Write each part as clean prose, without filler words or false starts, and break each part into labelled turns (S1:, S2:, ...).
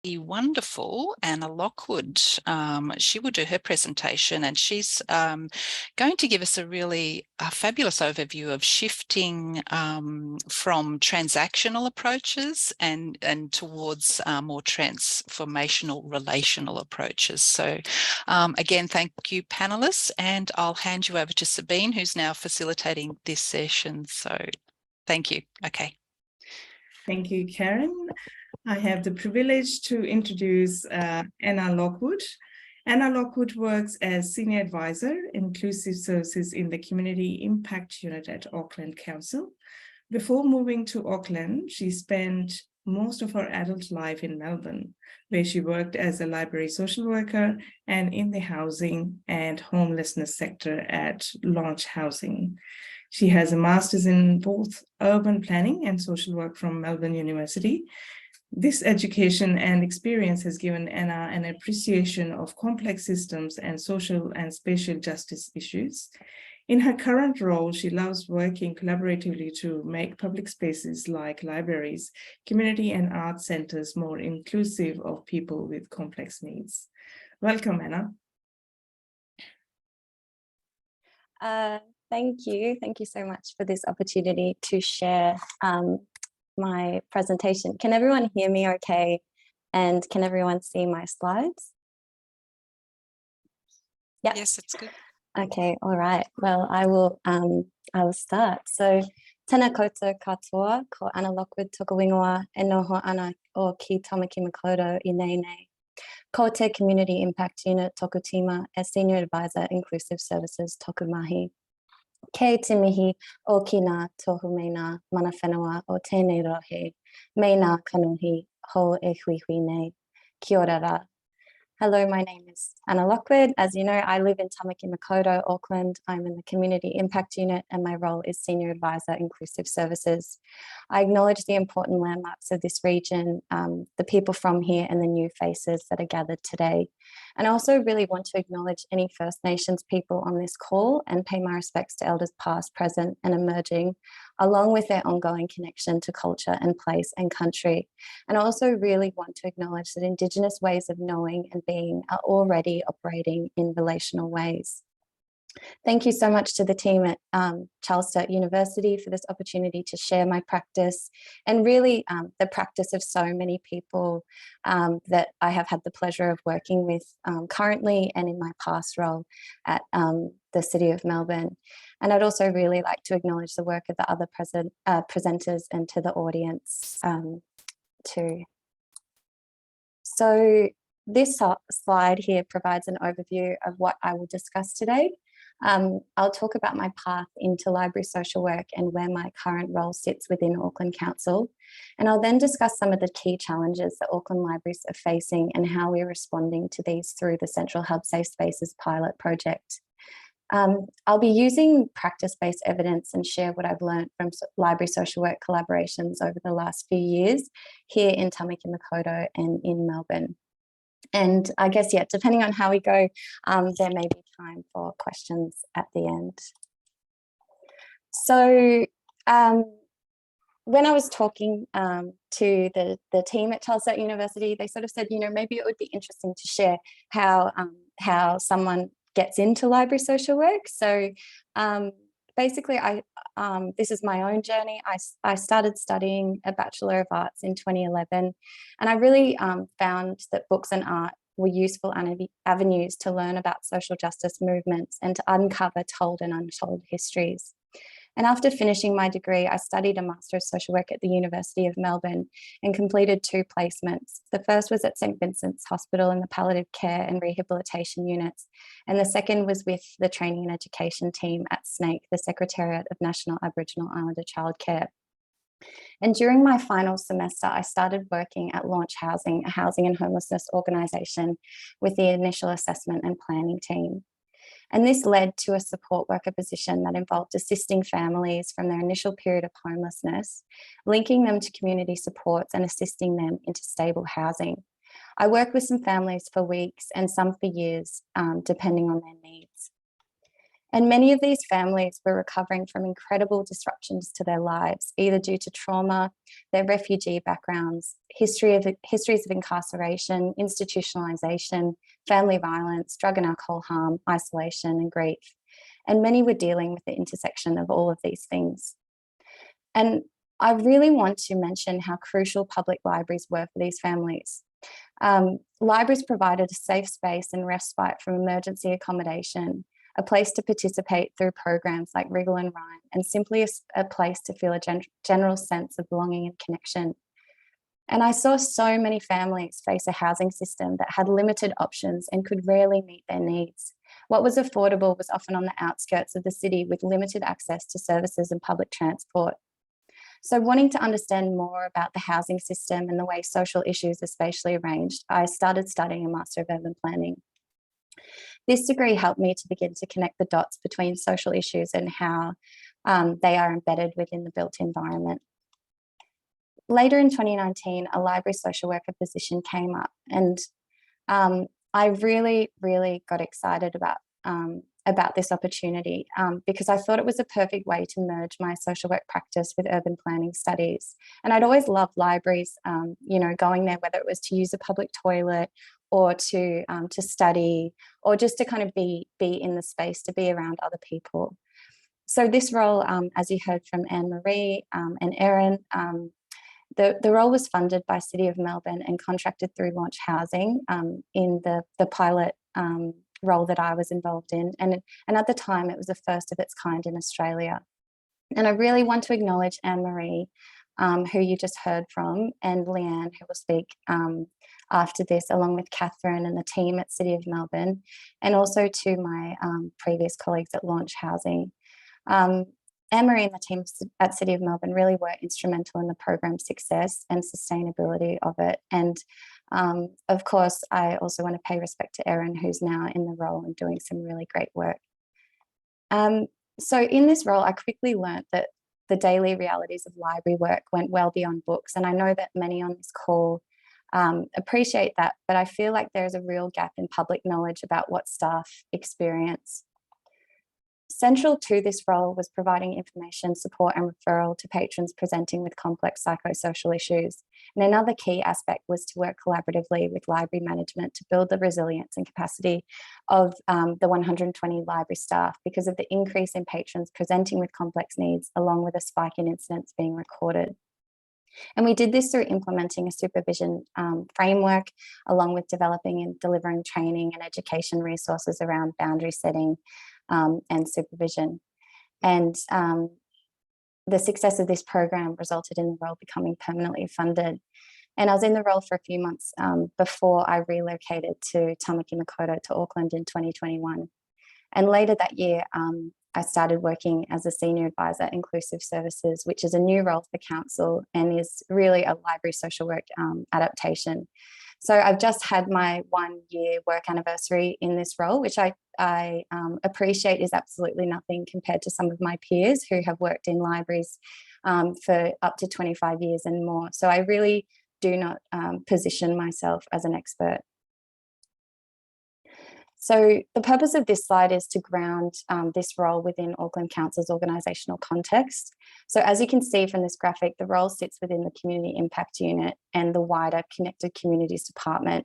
S1: absolutely wonderful Anna Lockwood. She will do her presentation, and she's going to give us a really fabulous overview of shifting from transactional approaches and towards more transformational relational approaches. So again, thank you, panelists, and I'll hand you over to Sabine, who's now facilitating this session. So thank you. Okay.
S2: Thank you, Karen. I have the privilege to introduce Anna Lockwood. Anna Lockwood works as Senior Advisor, Inclusive Services in the Community Impact Unit at Auckland Council. Before moving to Auckland, she spent most of her adult life in Melbourne, where she worked as a library social worker and in the housing and homelessness sector at Launch Housing. She has a master's in both urban planning and social work from Melbourne University. This education and experience has given Anna an appreciation of complex systems and social and spatial justice issues. In her current role, she loves working collaboratively to make public spaces like libraries, community and art centers more inclusive of people with complex needs. Welcome, Anna.
S3: Thank you. Thank you so much for this opportunity to share my presentation. Can everyone hear me okay? And can everyone see my slides? Yeah.
S1: Yes, it's good.
S3: Okay, all right. Well, I will start. So, tēnā koutou katoa, ko Anna Lockwood toka wingoa e noho ana o ki Tamaki Makaurau I nei nei. Ko te Community Impact Unit toku tima as Senior Advisor Inclusive Services toku mahi. Kei te mihi o ki ngā tohu me ngā mana whenua o tēnei rohe, me ngā kanuhi ho e hui hui nei. Kia ora rā. Hello, my name is Anna Lockwood. As you know, I live in Tamaki Makaurau, Auckland. I'm in the Community Impact Unit and my role is Senior Advisor Inclusive Services. I acknowledge the important landmarks of this region, the people from here and the new faces that are gathered today. And I also really want to acknowledge any First Nations people on this call and pay my respects to elders past, present and emerging, along with their ongoing connection to culture and place and country. And I also really want to acknowledge that Indigenous ways of knowing and being are already operating in relational ways. Thank you so much to the team at Charles Sturt University for this opportunity to share my practice and really the practice of so many people that I have had the pleasure of working with currently and in my past role at the City of Melbourne. And I'd also really like to acknowledge the work of the other presenters and to the audience too. So this slide here provides an overview of what I will discuss today. I'll talk about my path into library social work and where my current role sits within Auckland Council. And I'll then discuss some of the key challenges that Auckland libraries are facing and how we're responding to these through the Central Hub Safe Spaces pilot project. I'll be using practice-based evidence and share what I've learned from library social work collaborations over the last few years here in Tamaki Makaurau and in Melbourne. And I guess, yeah, depending on how we go, there may be time for questions at the end. So when I was talking to the team at Charles Sturt University, they sort of said, you know, maybe it would be interesting to share how someone gets into library social work. So basically, this is my own journey. I started studying a Bachelor of Arts in 2011, and I really found that books and art were useful avenues to learn about social justice movements and to uncover told and untold histories. And after finishing my degree, I studied a Master of Social Work at the University of Melbourne and completed 2 placements. The first was at St Vincent's Hospital in the palliative care and rehabilitation units, and the second was with the training and education team at SNAIC, the Secretariat of National Aboriginal Islander Childcare. And during my final semester, I started working at Launch Housing, a housing and homelessness organisation, with the initial assessment and planning team. And this led to a support worker position that involved assisting families from their initial period of homelessness, linking them to community supports and assisting them into stable housing. I worked with some families for weeks and some for years, depending on their needs. And many of these families were recovering from incredible disruptions to their lives, either due to trauma, their refugee backgrounds, histories of incarceration, institutionalization, family violence, drug and alcohol harm, isolation, and grief. And many were dealing with the intersection of all of these things. And I really want to mention how crucial public libraries were for these families. Libraries provided a safe space and respite from emergency accommodation, a place to participate through programs like Wriggle and Rhyme, and simply a place to feel a general sense of belonging and connection. And I saw so many families face a housing system that had limited options and could rarely meet their needs. What was affordable was often on the outskirts of the city with limited access to services and public transport. So wanting to understand more about the housing system and the way social issues are spatially arranged, I started studying a Master of Urban Planning. This degree helped me to begin to connect the dots between social issues and how they are embedded within the built environment. Later in 2019, a library social worker position came up, and I really got excited about this opportunity because I thought it was a perfect way to merge my social work practice with urban planning studies. And I'd always loved libraries, you know, going there, whether it was to use a public toilet or to study, or just to kind of be in the space, to be around other people. So this role, as you heard from Anne-Marie and Erin, the role was funded by City of Melbourne and contracted through Launch Housing in the pilot role that I was involved in. And at the time, it was the first of its kind in Australia. And I really want to acknowledge Anne-Marie, who you just heard from, and Leanne, who will speak after this, along with Catherine and the team at City of Melbourne, and also to my previous colleagues at Launch Housing. Anne-Marie and the team at City of Melbourne really were instrumental in the program's success and sustainability of it. And of course, I also want to pay respect to Erin, who's now in the role and doing some really great work. So in this role, I quickly learnt that the daily realities of library work went well beyond books. And I know that many on this call appreciate that, but I feel like there's a real gap in public knowledge about what staff experience. Central to this role was providing information, support and referral to patrons presenting with complex psychosocial issues. And another key aspect was to work collaboratively with library management to build the resilience and capacity of the 120 library staff because of the increase in patrons presenting with complex needs, along with a spike in incidents being recorded. And we did this through implementing a supervision framework, along with developing and delivering training and education resources around boundary setting and supervision. And the success of this program resulted in the role becoming permanently funded. And I was in the role for a few months before I relocated to Tamaki Makaurau to Auckland in 2021. And later that year, I started working as a senior advisor inclusive services, which is a new role for council and is really a library social work adaptation. So I've just had my 1 year work anniversary in this role, which I appreciate is absolutely nothing compared to some of my peers who have worked in libraries for up to 25 years and more. So I really do not position myself as an expert. So the purpose of this slide is to ground this role within Auckland Council's organisational context. So as you can see from this graphic, the role sits within the Community Impact Unit and the wider Connected Communities Department.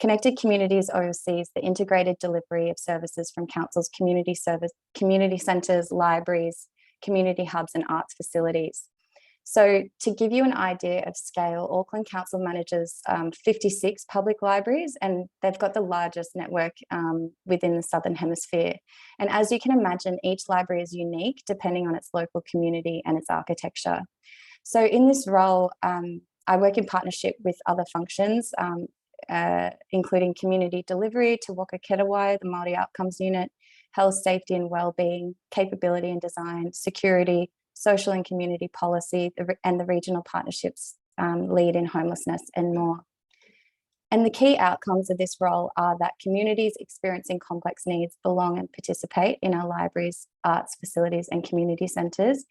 S3: Connected Communities oversees the integrated delivery of services from Council's community centres, libraries, community hubs and arts facilities. So to give you an idea of scale, Auckland Council manages 56 public libraries, and they've got the largest network within the Southern Hemisphere. And as you can imagine, each library is unique depending on its local community and its architecture. So in this role, I work in partnership with other functions, including community delivery, Te Waka Kerawai, the Māori Outcomes Unit, health, safety and wellbeing, capability and design, security, social and community policy, and the regional partnerships lead in homelessness and more. And the key outcomes of this role are that communities experiencing complex needs belong and participate in our libraries, arts facilities and community centres,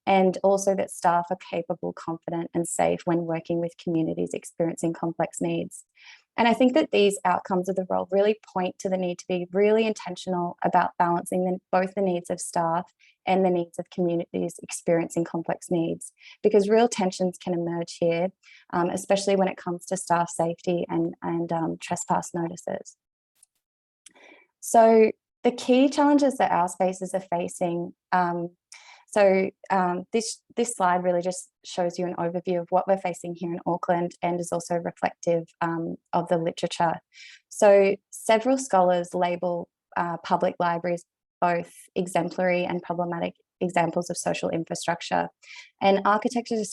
S3: and also that staff are capable, confident and safe when working with communities experiencing complex needs. And I think that these outcomes of the role really point to the need to be really intentional about balancing both the needs of staff and the needs of communities experiencing complex needs, because real tensions can emerge here, especially when it comes to staff safety and trespass notices. So the key challenges that our spaces are facing, this slide really just shows you an overview of what we're facing here in Auckland, and is also reflective of the literature. So several scholars label public libraries both exemplary and problematic examples of social infrastructure. And architecture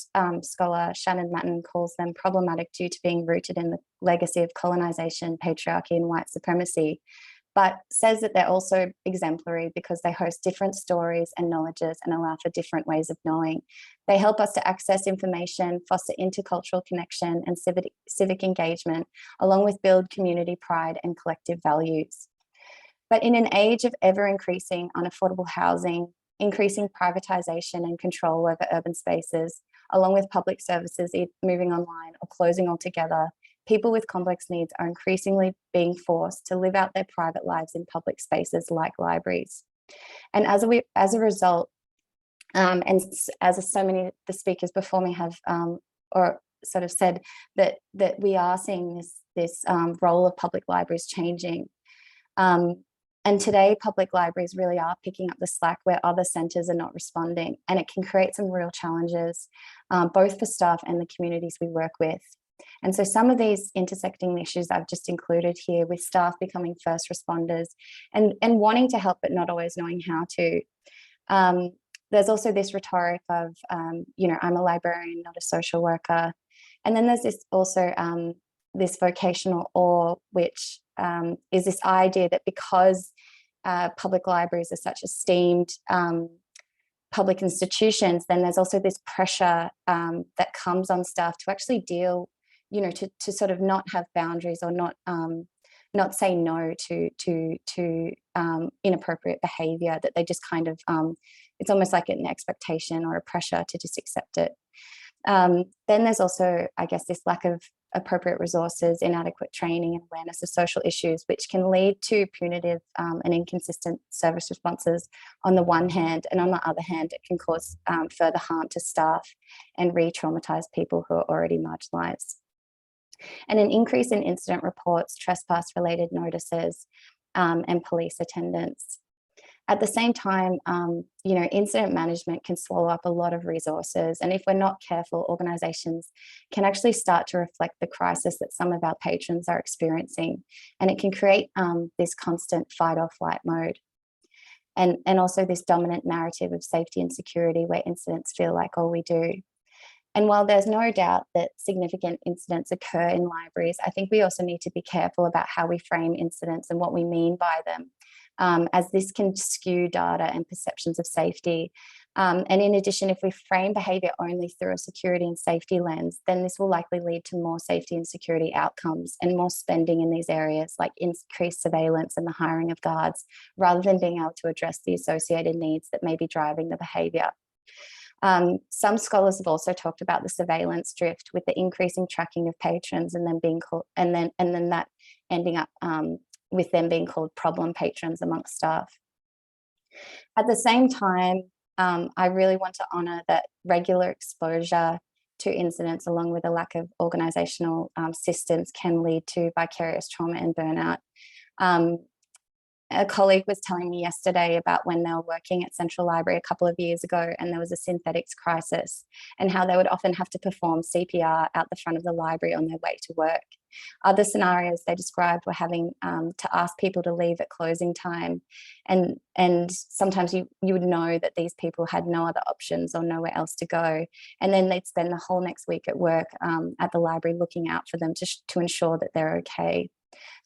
S3: scholar Shannon Matten calls them problematic due to being rooted in the legacy of colonisation, patriarchy and white supremacy, but says that they're also exemplary because they host different stories and knowledges and allow for different ways of knowing. They help us to access information, foster intercultural connection and civic engagement, along with build community pride and collective values. But in an age of ever-increasing unaffordable housing, increasing privatisation and control over urban spaces, along with public services moving online or closing altogether, people with complex needs are increasingly being forced to live out their private lives in public spaces like libraries. And as a result, and as so many of the speakers before me have or sort of said, that we are seeing this role of public libraries changing. And today, public libraries really are picking up the slack where other centres are not responding, and it can create some real challenges, both for staff and the communities we work with. And so some of these intersecting issues I've just included here, with staff becoming first responders and wanting to help but not always knowing how to. There's also this rhetoric of, you know, I'm a librarian, not a social worker. And then there's this also this vocational awe, which is this idea that because public libraries are such esteemed public institutions, then there's also this pressure that comes on staff to actually deal, you know, to sort of not have boundaries or not say no to inappropriate behaviour, that they just kind of, it's almost like an expectation or a pressure to just accept it. Then there's also, I guess, this lack of appropriate resources, inadequate training and awareness of social issues, which can lead to punitive and inconsistent service responses on the one hand, and on the other hand, it can cause further harm to staff and re-traumatise people who are already marginalised. And an increase in incident reports, trespass-related notices, and police attendance. At the same time, you know, incident management can swallow up a lot of resources. And if we're not careful, organisations can actually start to reflect the crisis that some of our patrons are experiencing. And it can create this constant fight or flight mode. And also this dominant narrative of safety and security where incidents feel like all we do. And while there's no doubt that significant incidents occur in libraries, I think we also need to be careful about how we frame incidents and what we mean by them, as this can skew data and perceptions of safety. And in addition, if we frame behaviour only through a security and safety lens, then this will likely lead to more safety and security outcomes and more spending in these areas, like increased surveillance and the hiring of guards, rather than being able to address the associated needs that may be driving the behaviour. Some scholars have also talked about the surveillance drift, with the increasing tracking of patrons and then being called, and then that ending up with them being called problem patrons amongst staff. At the same time, I really want to honour that regular exposure to incidents, along with a lack of organisational systems, can lead to vicarious trauma and burnout. A colleague was telling me yesterday about when they were working at Central Library a couple of years ago, and there was a synthetics crisis, and how they would often have to perform CPR out the front of the library on their way to work. Other scenarios they described were having to ask people to leave at closing time, and sometimes you would know that these people had no other options or nowhere else to go, and then they'd spend the whole next week at work at the library looking out for them to ensure that they're okay.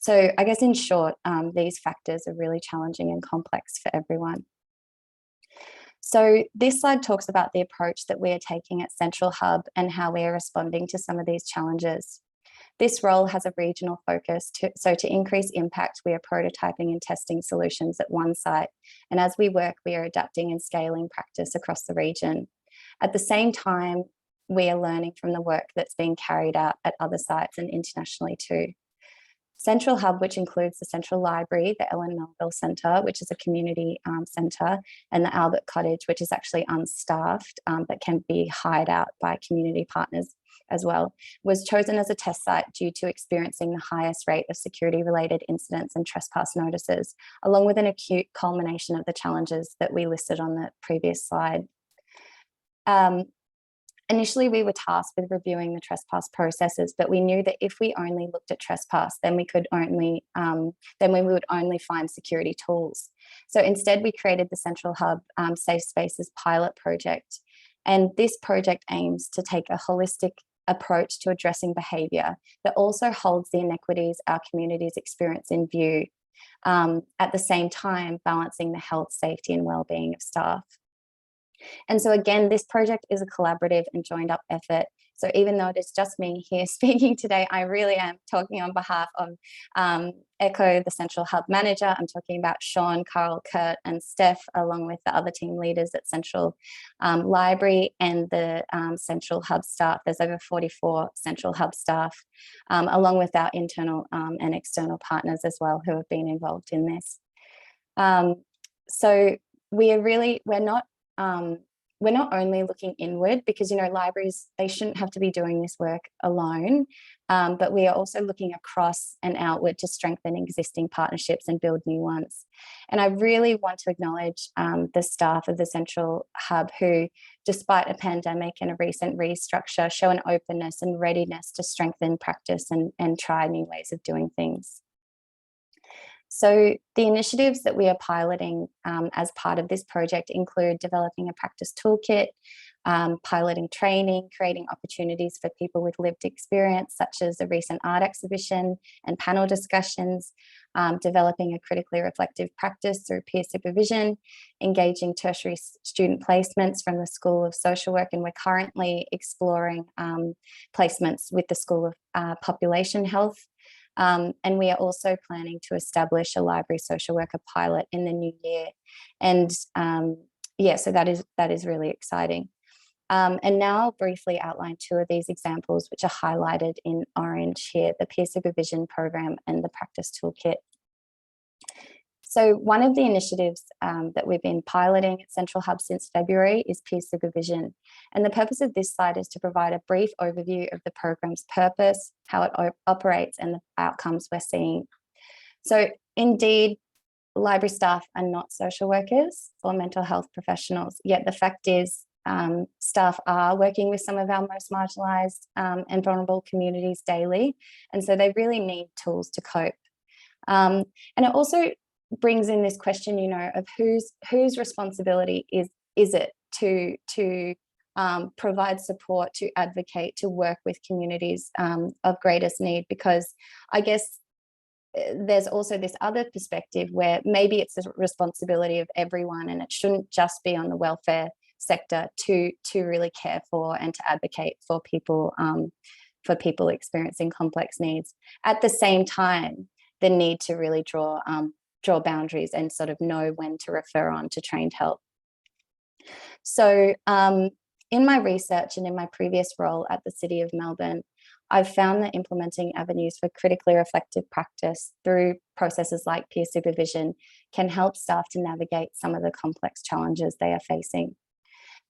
S3: So I guess in short, these factors are really challenging and complex for everyone. So this slide talks about the approach that we are taking at Central Hub and how we are responding to some of these challenges. This role has a regional focus, so to increase impact, we are prototyping and testing solutions at one site. And as we work, we are adapting and scaling practice across the region. At the same time, we are learning from the work that's being carried out at other sites and internationally too. Central Hub, which includes the Central Library, the Ellen Melville Centre, which is a community centre, and the Albert Cottage, which is actually unstaffed but can be hired out by community partners as well, was chosen as a test site due to experiencing the highest rate of security-related incidents and trespass notices, along with an acute culmination of the challenges that we listed on the previous slide. Initially, we were tasked with reviewing the trespass processes, but we knew that if we only looked at trespass, then we would only find security tools. So instead, we created the Central Hub Safe Spaces pilot project. And this project aims to take a holistic approach to addressing behaviour that also holds the inequities our communities experience in view, at the same time balancing the health, safety and well-being of staff. And so again, this project is a collaborative and joined up effort. So even though it is just me here speaking today, I really am talking on behalf of Echo, the Central Hub manager. I'm talking about Sean, Carl, Kurt and Steph, along with the other team leaders at Central Library and the Central Hub staff. There's over 44 Central Hub staff, along with our internal and external partners as well who have been involved in this. So we're not only looking inward because, you know, libraries, they shouldn't have to be doing this work alone, but we are also looking across and outward to strengthen existing partnerships and build new ones. And I really want to acknowledge the staff of the Central Hub who, despite a pandemic and a recent restructure, show an openness and readiness to strengthen practice and try new ways of doing things. So the initiatives that we are piloting as part of this project include developing a practice toolkit, piloting training, creating opportunities for people with lived experience, such as the recent art exhibition and panel discussions, developing a critically reflective practice through peer supervision, engaging tertiary student placements from the School of Social Work, and we're currently exploring placements with the School of Population Health. And we are also planning to establish a library social worker pilot in the new year. And yeah, so that is really exciting. And now I'll briefly outline two of these examples, which are highlighted in orange here, the peer supervision program and the practice toolkit. So one of the initiatives that we've been piloting at Central Hub since February is peer supervision. And the purpose of this slide is to provide a brief overview of the program's purpose, how it operates and the outcomes we're seeing. So indeed, library staff are not social workers or mental health professionals, yet the fact is staff are working with some of our most marginalised and vulnerable communities daily. And so they really need tools to cope. And it also brings in this question, you know, of whose responsibility is it to provide support, to advocate, to work with communities of greatest need, because I guess there's also this other perspective where maybe it's the responsibility of everyone and it shouldn't just be on the welfare sector to really care for and to advocate for people experiencing complex needs. At the same time, the need to really draw boundaries and sort of know when to refer on to trained help. So in my research and in my previous role at the City of Melbourne, I've found that implementing avenues for critically reflective practice through processes like peer supervision can help staff to navigate some of the complex challenges they are facing.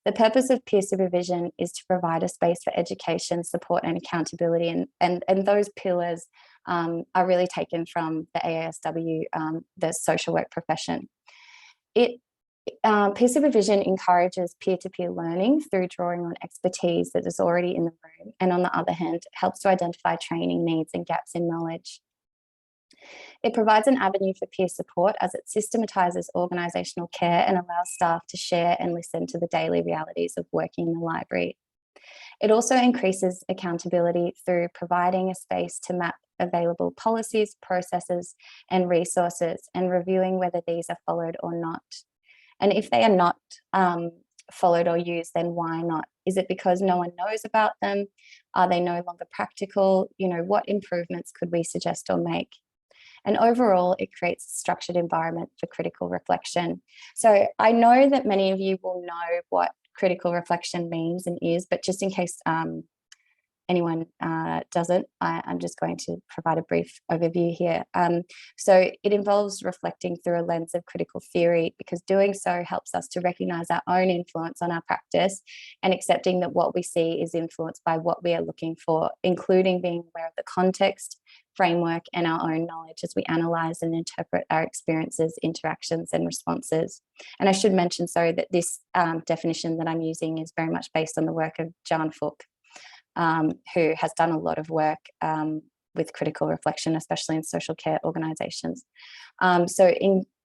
S3: The purpose of peer supervision is to provide a space for education, support and accountability, and those pillars are really taken from the AASW, the social work profession. Peer supervision encourages peer-to-peer learning through drawing on expertise that is already in the room, and on the other hand, helps to identify training needs and gaps in knowledge. It provides an avenue for peer support as it systematises organisational care and allows staff to share and listen to the daily realities of working in the library. It also increases accountability through providing a space to map available policies, processes and resources and reviewing whether these are followed or not. And if they are not followed or used, then why not? Is it because no one knows about them? Are they no longer practical? You know, what improvements could we suggest or make? And overall, it creates a structured environment for critical reflection. So I know that many of you will know what critical reflection means and is, but just in case anyone doesn't, I'm just going to provide a brief overview here. So it involves reflecting through a lens of critical theory, because doing so helps us to recognize our own influence on our practice and accepting that what we see is influenced by what we are looking for, including being aware of the context, framework, and our own knowledge as we analyze and interpret our experiences, interactions, and responses. And I should mention, sorry, that this definition that I'm using is very much based on the work of Jan Fook, who has done a lot of work with critical reflection, especially in social care organisations. So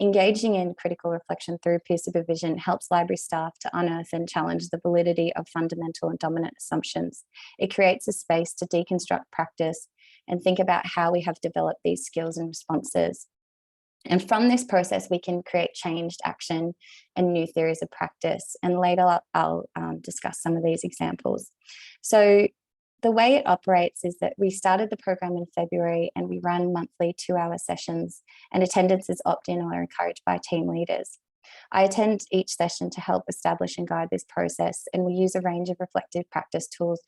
S3: engaging in critical reflection through peer supervision helps library staff to unearth and challenge the validity of fundamental and dominant assumptions. It creates a space to deconstruct practice and think about how we have developed these skills and responses. And from this process, we can create changed action and new theories of practice. And later I'll discuss some of these examples. So the way it operates is that we started the program in February and we run monthly 2-hour sessions, and attendance is opt-in or encouraged by team leaders. I attend each session to help establish and guide this process, and we use a range of reflective practice tools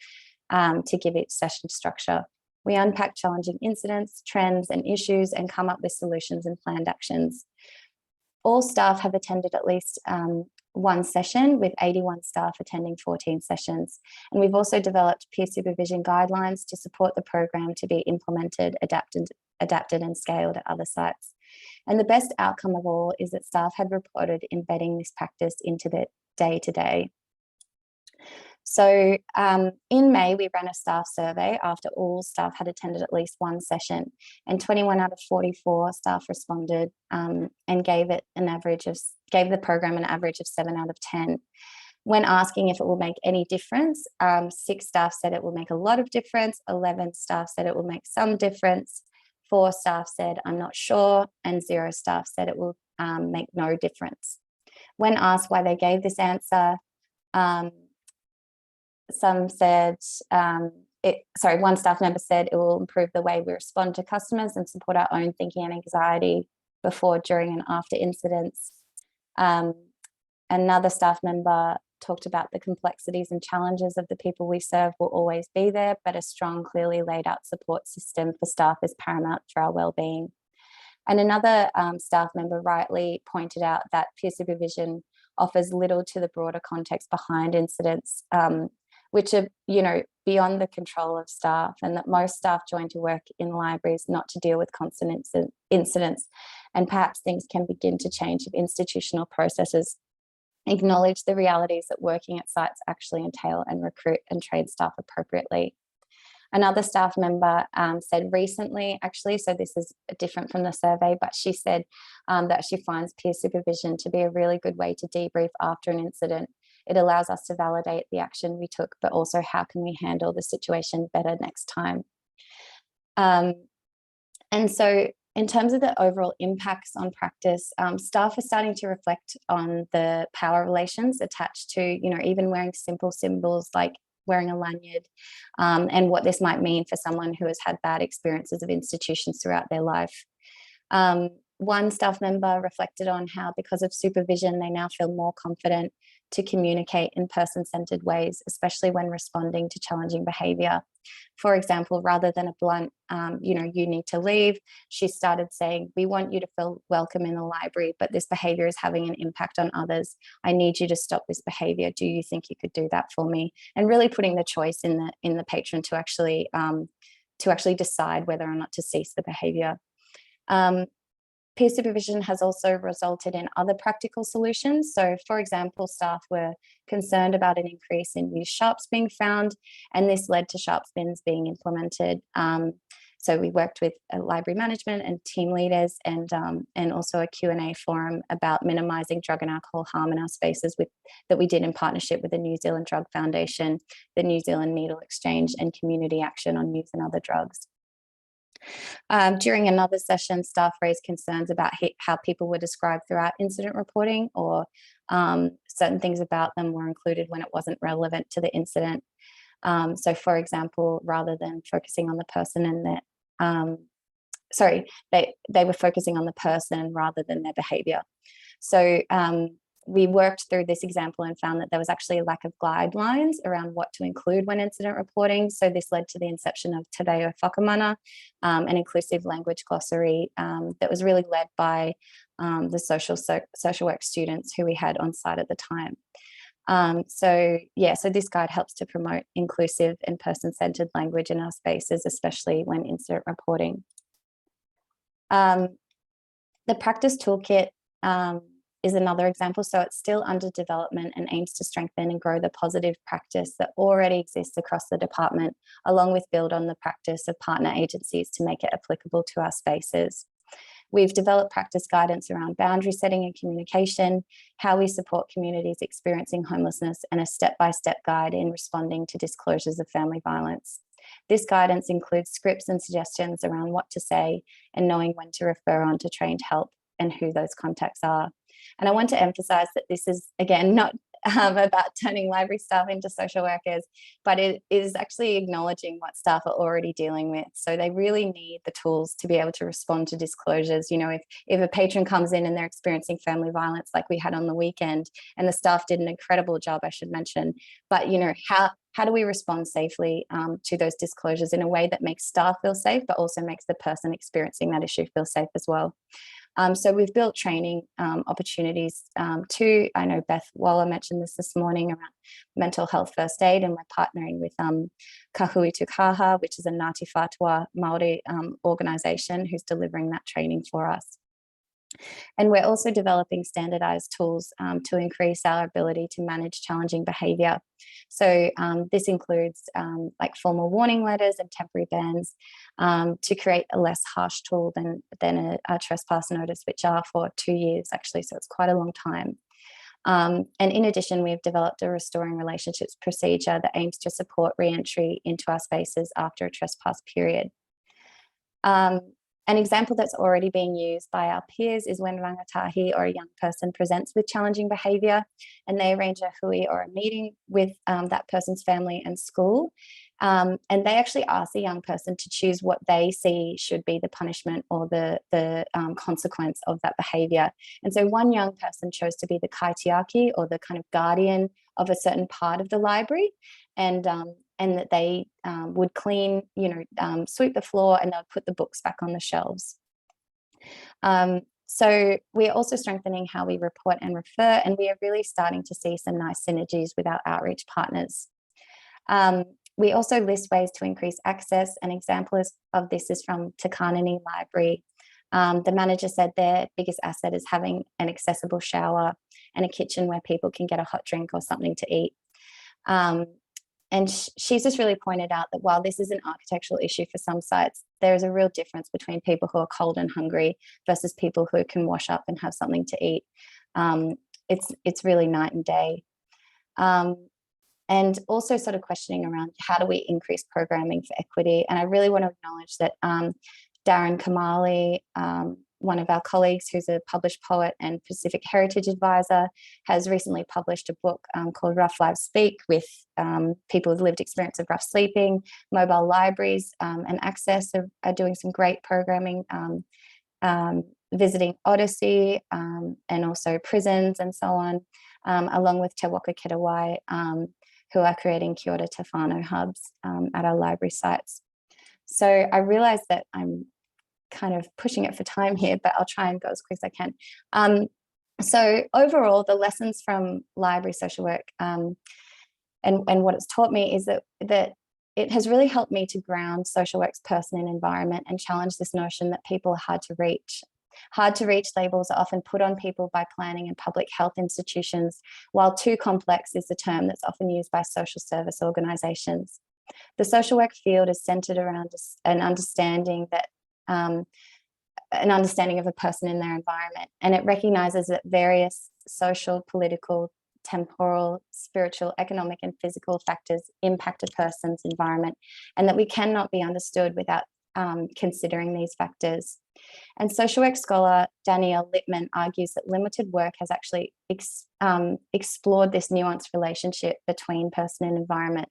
S3: to give each session structure. We unpack challenging incidents, trends, and issues and come up with solutions and planned actions. All staff have attended at least one session, with 81 staff attending 14 sessions. And we've also developed peer supervision guidelines to support the program to be implemented, adapted and scaled at other sites. And the best outcome of all is that staff had reported embedding this practice into the day-to-day. So in May, we ran a staff survey after all staff had attended at least one session, and 21 out of 44 staff responded and gave the program an average of 7 out of 10. When asking if it will make any difference, 6 staff said it will make a lot of difference, 11 staff said it will make some difference, 4 staff said I'm not sure, and 0 staff said it will make no difference. When asked why they gave this answer, one staff member said it will improve the way we respond to customers and support our own thinking and anxiety before, during, and after incidents. Another staff member talked about the complexities and challenges of the people we serve will always be there, but a strong, clearly laid out support system for staff is paramount for our well-being. And another staff member rightly pointed out that peer supervision offers little to the broader context behind incidents, which are, beyond the control of staff, and that most staff join to work in libraries not to deal with constant incidents. And perhaps things can begin to change if institutional processes acknowledge the realities that working at sites actually entail and recruit and train staff appropriately. Another staff member said recently, actually, so this is different from the survey, but she said that she finds peer supervision to be a really good way to debrief after an incident. It allows us to validate the action we took, but also how can we handle the situation better next time. And so in terms of the overall impacts on practice, staff are starting to reflect on the power relations attached to, even wearing simple symbols like wearing a lanyard, and what this might mean for someone who has had bad experiences of institutions throughout their life. One staff member reflected on how, because of supervision, they now feel more confident to communicate in person-centered ways, especially when responding to challenging behaviour. For example, rather than a blunt, you need to leave, she started saying, we want you to feel welcome in the library, but this behaviour is having an impact on others. I need you to stop this behaviour. Do you think you could do that for me? And really putting the choice in the patron to actually decide whether or not to cease the behaviour. Peer supervision has also resulted in other practical solutions. So, for example, staff were concerned about an increase in used sharps being found, and this led to sharps bins being implemented. So we worked with library management and team leaders, and also a Q&A forum about minimising drug and alcohol harm in our spaces that we did in partnership with the New Zealand Drug Foundation, the New Zealand Needle Exchange, and Community Action on Youth and Other Drugs. During another session, staff raised concerns about how people were described throughout incident reporting, or certain things about them were included when it wasn't relevant to the incident. So, for example, rather than focusing on the person and they were focusing on the person rather than their behaviour. So we worked through this example and found that there was actually a lack of guidelines around what to include when incident reporting. So this led to the inception of Te Reo Whakamana, an inclusive language glossary that was really led by the social work students who we had on site at the time. So this guide helps to promote inclusive and person-centered language in our spaces, especially when incident reporting. The practice toolkit is another example. So it's still under development and aims to strengthen and grow the positive practice that already exists across the department, along with build on the practice of partner agencies to make it applicable to our spaces. We've developed practice guidance around boundary setting and communication, how we support communities experiencing homelessness, and a step-by-step guide in responding to disclosures of family violence. This guidance includes scripts and suggestions around what to say and knowing when to refer on to trained help and who those contacts are. And I want to emphasize that this is, again, not about turning library staff into social workers, but it is actually acknowledging what staff are already dealing with. So they really need the tools to be able to respond to disclosures. You know, if a patron comes in and they're experiencing family violence like we had on the weekend, and the staff did an incredible job, I should mention, but you know, how do we respond safely to those disclosures in a way that makes staff feel safe, but also makes the person experiencing that issue feel safe as well? So we've built training opportunities too. I know Beth Waller mentioned this morning around mental health first aid, and we're partnering with Kahui Tukaha, which is a Ngāti Whātua Māori organisation who's delivering that training for us. And we're also developing standardized tools to increase our ability to manage challenging behaviour. So this includes like formal warning letters and temporary bans to create a less harsh tool than a trespass notice, which are for 2 years actually, so it's quite a long time. And in addition, we've developed a restoring relationships procedure that aims to support re-entry into our spaces after a trespass period. An example that's already being used by our peers is when rangatahi or a young person presents with challenging behaviour and they arrange a hui or a meeting with that person's family and school. And they actually ask the young person to choose what they see should be the punishment or the consequence of that behaviour. And so one young person chose to be the kaitiaki, or the kind of guardian of a certain part of the library, and that they would clean, sweep the floor, and they'll put the books back on the shelves. So we're also strengthening how we report and refer, and we are really starting to see some nice synergies with our outreach partners. We also list ways to increase access. An example of this is from Te Kānani Library. The manager said their biggest asset is having an accessible shower and a kitchen where people can get a hot drink or something to eat. And she's just really pointed out that while this is an architectural issue for some sites, there is a real difference between people who are cold and hungry versus people who can wash up and have something to eat. It's really night and day. And also sort of questioning around how do we increase programming for equity. And I really want to acknowledge that Darren Kamali, one of our colleagues who's a published poet and Pacific Heritage Advisor, has recently published a book called Rough Lives Speak, with people with lived experience of rough sleeping. Mobile libraries and Access are doing some great programming, visiting Odyssey and also prisons and so on, along with Te Waka Kitawai, who are creating Kia ora Te Whānau hubs at our library sites. So I realise that I'm kind of pushing it for time here, but I'll try and go as quick as I can. So overall, the lessons from library social work and what it's taught me is that it has really helped me to ground social work's person and environment and challenge this notion that people are hard to reach. Hard to reach labels are often put on people by planning and public health institutions, while too complex is the term that's often used by social service organisations. The social work field is centred around an understanding of a person in their environment, and it recognises that various social, political, temporal, spiritual, economic and physical factors impact a person's environment, and that we cannot be understood without considering these factors. And social work scholar Danielle Lippman argues that limited work has actually explored this nuanced relationship between person and environment.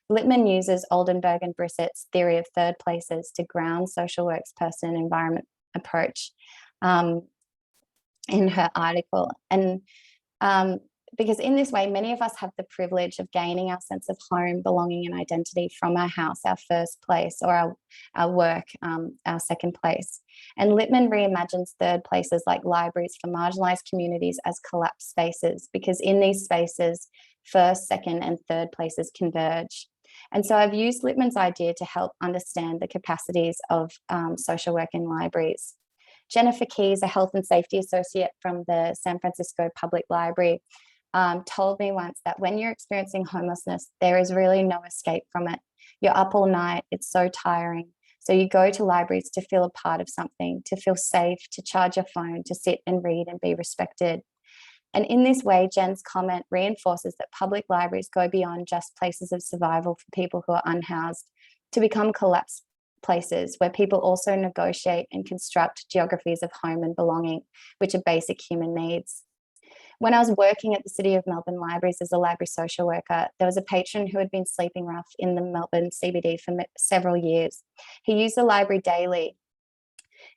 S3: Lippman uses Oldenburg and Brissett's theory of third places to ground social work's person and environment approach in her article. And Because in this way, many of us have the privilege of gaining our sense of home, belonging and identity from our house, our first place, or our work, our second place. And Lippmann reimagines third places like libraries for marginalised communities as collapsed spaces, because in these spaces, first, second and third places converge. And so I've used Lippmann's idea to help understand the capacities of social work in libraries. Jennifer Keys, a health and safety associate from the San Francisco Public Library, told me once that when you're experiencing homelessness, there is really no escape from it. You're up all night, it's so tiring. So you go to libraries to feel a part of something, to feel safe, to charge your phone, to sit and read and be respected. And in this way, Jen's comment reinforces that public libraries go beyond just places of survival for people who are unhoused to become collapsed places where people also negotiate and construct geographies of home and belonging, which are basic human needs. When I was working at the City of Melbourne Libraries as a library social worker, there was a patron who had been sleeping rough in the Melbourne CBD for several years. He used the library daily,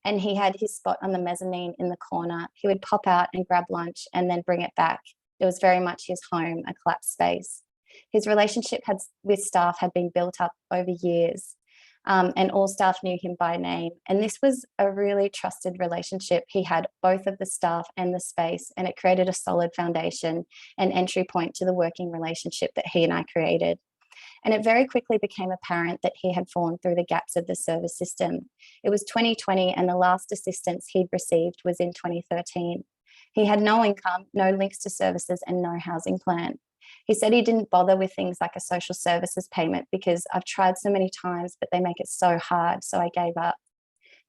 S3: and he had his spot on the mezzanine in the corner. He would pop out and grab lunch and then bring it back. It was very much his home, a collapsed space. His relationship with staff had been built up over years. And all staff knew him by name. And this was a really trusted relationship. He had both of the staff and the space, and it created a solid foundation and entry point to the working relationship that he and I created. And it very quickly became apparent that he had fallen through the gaps of the service system. It was 2020, and the last assistance he'd received was in 2013. He had no income, no links to services, and no housing plan. He said he didn't bother with things like a social services payment because I've tried so many times, but they make it so hard, so I gave up.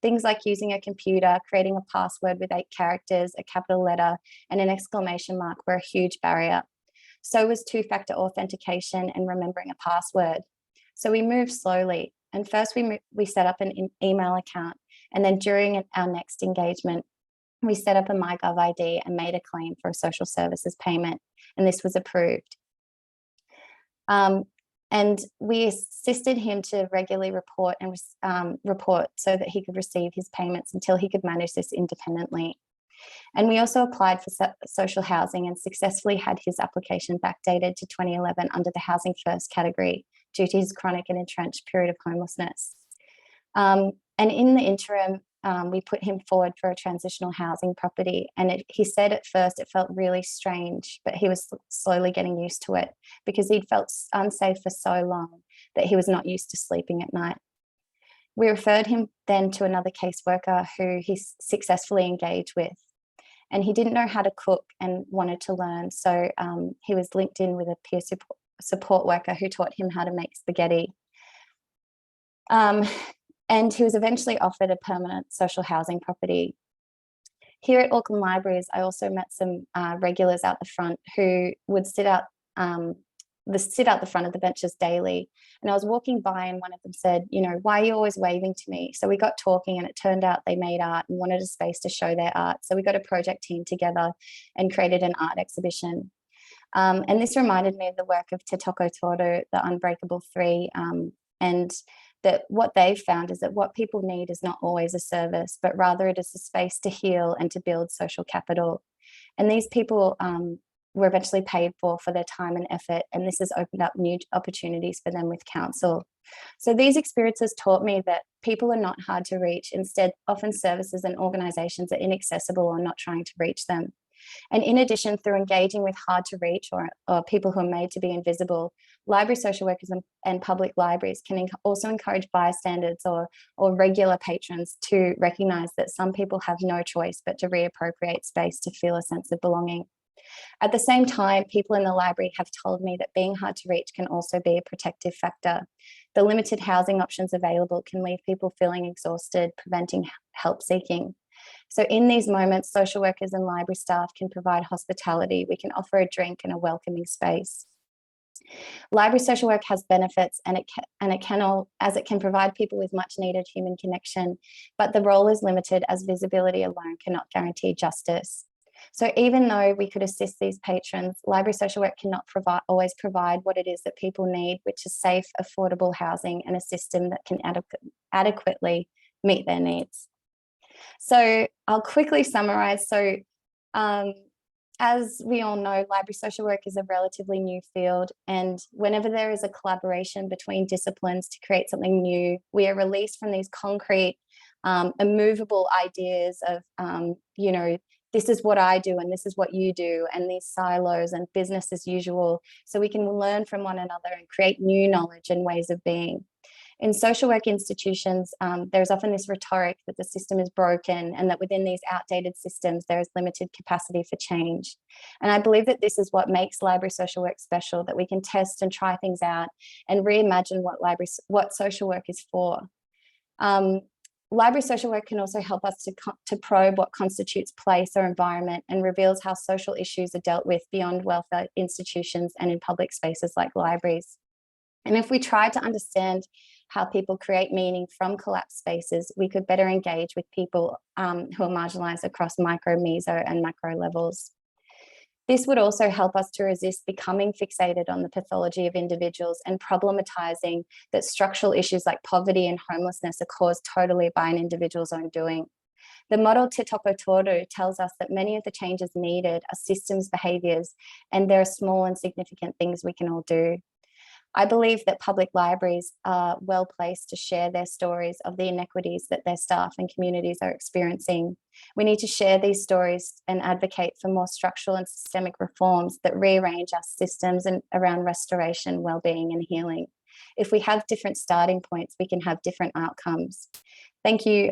S3: Things like using a computer, creating a password with 8 characters, a capital letter, and an exclamation mark were a huge barrier. So was two-factor authentication and remembering a password. So we moved slowly. And first we set up an email account. And then during our next engagement, we set up a MyGov ID and made a claim for a social services payment. And this was approved. And we assisted him to regularly report so that he could receive his payments until he could manage this independently. And we also applied for social housing and successfully had his application backdated to 2011 under the Housing First category due to his chronic and entrenched period of homelessness. And in the interim, we put him forward for a transitional housing property. And he said at first it felt really strange, but he was slowly getting used to it because he'd felt unsafe for so long that he was not used to sleeping at night. We referred him then to another caseworker who he successfully engaged with. And he didn't know how to cook and wanted to learn. So he was linked in with a peer support worker who taught him how to make spaghetti. And he was eventually offered a permanent social housing property. Here at Auckland Libraries, I also met some regulars out the front who would sit out the front of the benches daily. And I was walking by and one of them said, you know, why are you always waving to me? So we got talking and it turned out they made art and wanted a space to show their art. So we got a project team together and created an art exhibition. And this reminded me of the work of Te Toko Toro, the Unbreakable Three, and that what they've found is that what people need is not always a service, but rather it is a space to heal and to build social capital. And these people were eventually paid for their time and effort, and this has opened up new opportunities for them with council. So these experiences taught me that people are not hard to reach. Instead, often services and organisations are inaccessible or not trying to reach them. And in addition, through engaging with hard to reach or people who are made to be invisible, library social workers and public libraries can also encourage bystanders or regular patrons to recognise that some people have no choice but to reappropriate space to feel a sense of belonging. At the same time, people in the library have told me that being hard to reach can also be a protective factor. The limited housing options available can leave people feeling exhausted, preventing help seeking. So in these moments, social workers and library staff can provide hospitality. We can offer a drink and a welcoming space. Library social work has benefits and it can provide people with much needed human connection, but the role is limited as visibility alone cannot guarantee justice. So even though we could assist these patrons, library social work cannot always provide what it is that people need, which is safe, affordable housing and a system that can adequately meet their needs. So I'll quickly summarize. So as we all know, library social work is a relatively new field, and whenever there is a collaboration between disciplines to create something new, we are released from these concrete, immovable ideas of, you know, this is what I do and this is what you do, and these silos and business as usual, so we can learn from one another and create new knowledge and ways of being. In social work institutions, there's often this rhetoric that the system is broken and that within these outdated systems, there is limited capacity for change. And I believe that this is what makes library social work special, that we can test and try things out and reimagine what social work is for. Library social work can also help us to probe what constitutes place or environment and reveals how social issues are dealt with beyond welfare institutions and in public spaces like libraries. And if we try to understand how people create meaning from collapsed spaces, we could better engage with people who are marginalized across micro, meso, and macro levels. This would also help us to resist becoming fixated on the pathology of individuals and problematizing that structural issues like poverty and homelessness are caused totally by an individual's own doing. The model Te Toko Toru tells us that many of the changes needed are systems behaviors, and there are small and significant things we can all do. I believe that public libraries are well placed to share their stories of the inequities that their staff and communities are experiencing. We need to share these stories and advocate for more structural and systemic reforms that rearrange our systems and around restoration, well-being and healing. If we have different starting points, we can have different outcomes. Thank you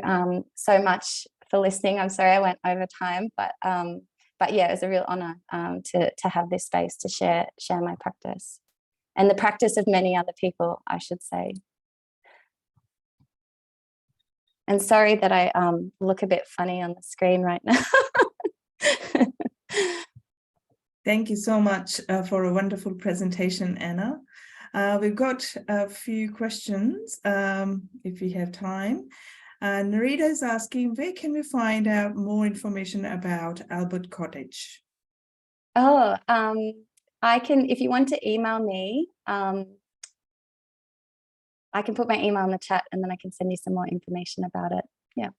S3: so much for listening. I'm sorry I went over time, but yeah, it was a real honor to have this space to share my practice. And the practice of many other people, I should say. And sorry that I look a bit funny on the screen right now.
S2: Thank you so much for a wonderful presentation, Anna. We've got a few questions, if we have time. Narita is asking, where can we find out more information about Albert Cottage?
S3: Oh, I can, if you want to email me, I can put my email in the chat and then I can send you some more information about it. Yeah.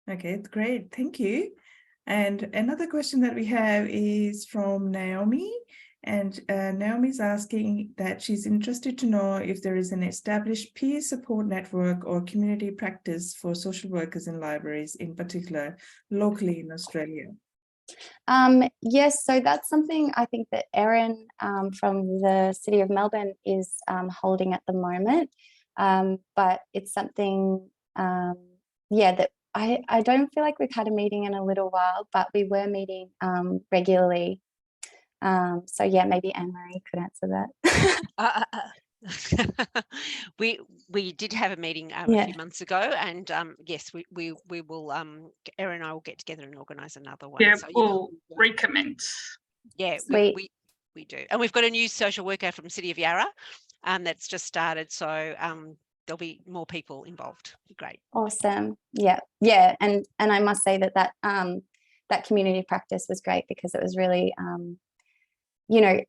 S2: Okay, great. Thank you. And another question that we have is from Naomi. And Naomi's asking that she's interested to know if there is an established peer support network or community practice for social workers in libraries, in particular, locally in Australia.
S3: Yes, so that's something I think that Erin from the City of Melbourne is holding at the moment, but it's something, yeah, that I don't feel like we've had a meeting in a little while, but we were meeting regularly. So yeah, maybe Anne-Marie could answer
S4: that. We did have a meeting a few months ago, and yes, we will. Erin and I will get together and organise another one.
S5: Yeah,
S4: so,
S5: we'll recommence.
S4: Yeah, we do, and we've got a new social worker from City of Yarra, that's just started. So there'll be more people involved. Great.
S3: Awesome. Yeah, and I must say that that community practice was great because it was really, you know,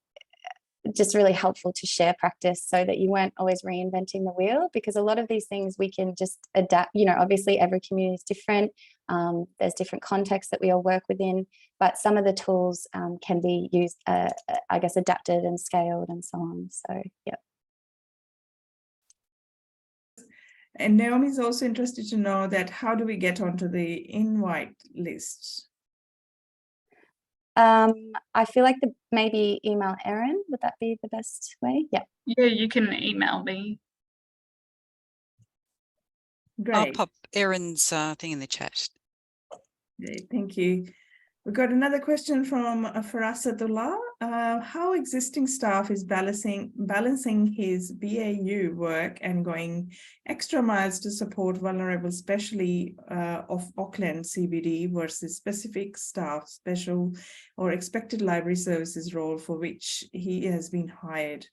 S3: just really helpful to share practice so that you weren't always reinventing the wheel, because a lot of these things we can just adapt. You know, obviously every community is different. There's different contexts that we all work within, but some of the tools can be used, I guess, adapted and scaled and so on. So, yeah.
S2: And Naomi's also interested to know that how do we get onto the invite list?
S3: I feel like maybe email Erin. Would that be the best way? Yeah.
S5: Yeah, you can email me.
S2: Great.
S1: I'll pop Erin's thing in the chat.
S2: Great, thank you. We've got another question from Farasadullah. How existing staff is balancing his BAU work and going extra miles to support vulnerable, especially of Auckland CBD, versus specific staff, special or expected library services role for which he has been hired?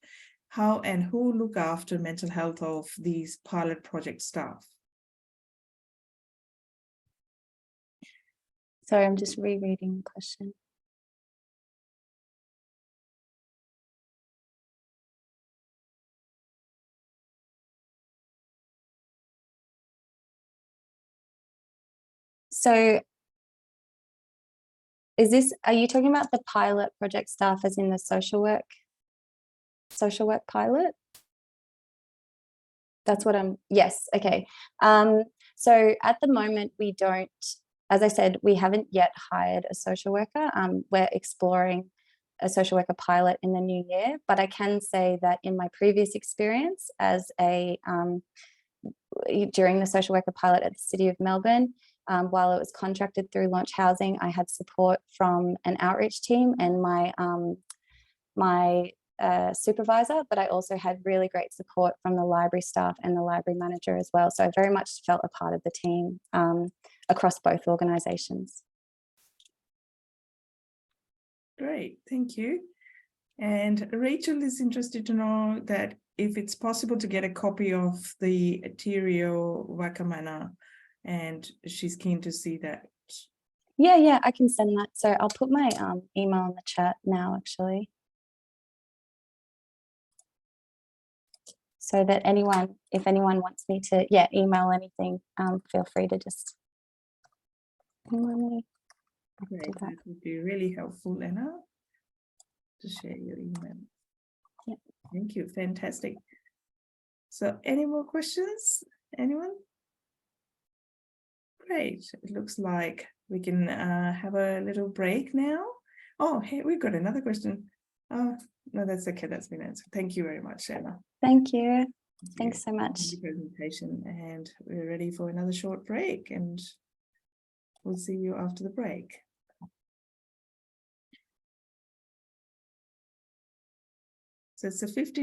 S2: How and who look after mental health of these pilot project staff?
S3: Sorry, I'm just rereading the question. So are you talking about the pilot project staff as in the social work pilot? That's what yes, okay. So at the moment we don't, as I said, we haven't yet hired a social worker. We're exploring a social worker pilot in the new year, but I can say that in my previous experience as during the social worker pilot at the City of Melbourne, while it was contracted through Launch Housing, I had support from an outreach team and my supervisor, but I also had really great support from the library staff and the library manager as well. So I very much felt a part of the team across both organisations.
S2: Great, thank you. And Rachel is interested to know that if it's possible to get a copy of the Atirio Wakamana, and she's keen to see that.
S3: Yeah, I can send that. So I'll put my email in the chat now, actually. So that if anyone wants me to, email anything, feel free to just email me.
S2: Great, that would be really helpful, Anna, to share your email.
S3: Yeah.
S2: Thank you, fantastic. So any more questions, anyone? Great, it looks like we can have a little break now. Oh, hey, we've got another question. No, that's okay, that's been answered. Thank you very much, Anna.
S3: Thank you. Thanks so much.
S2: For the presentation, and we're ready for another short break, and we'll see you after the break. So it's a 15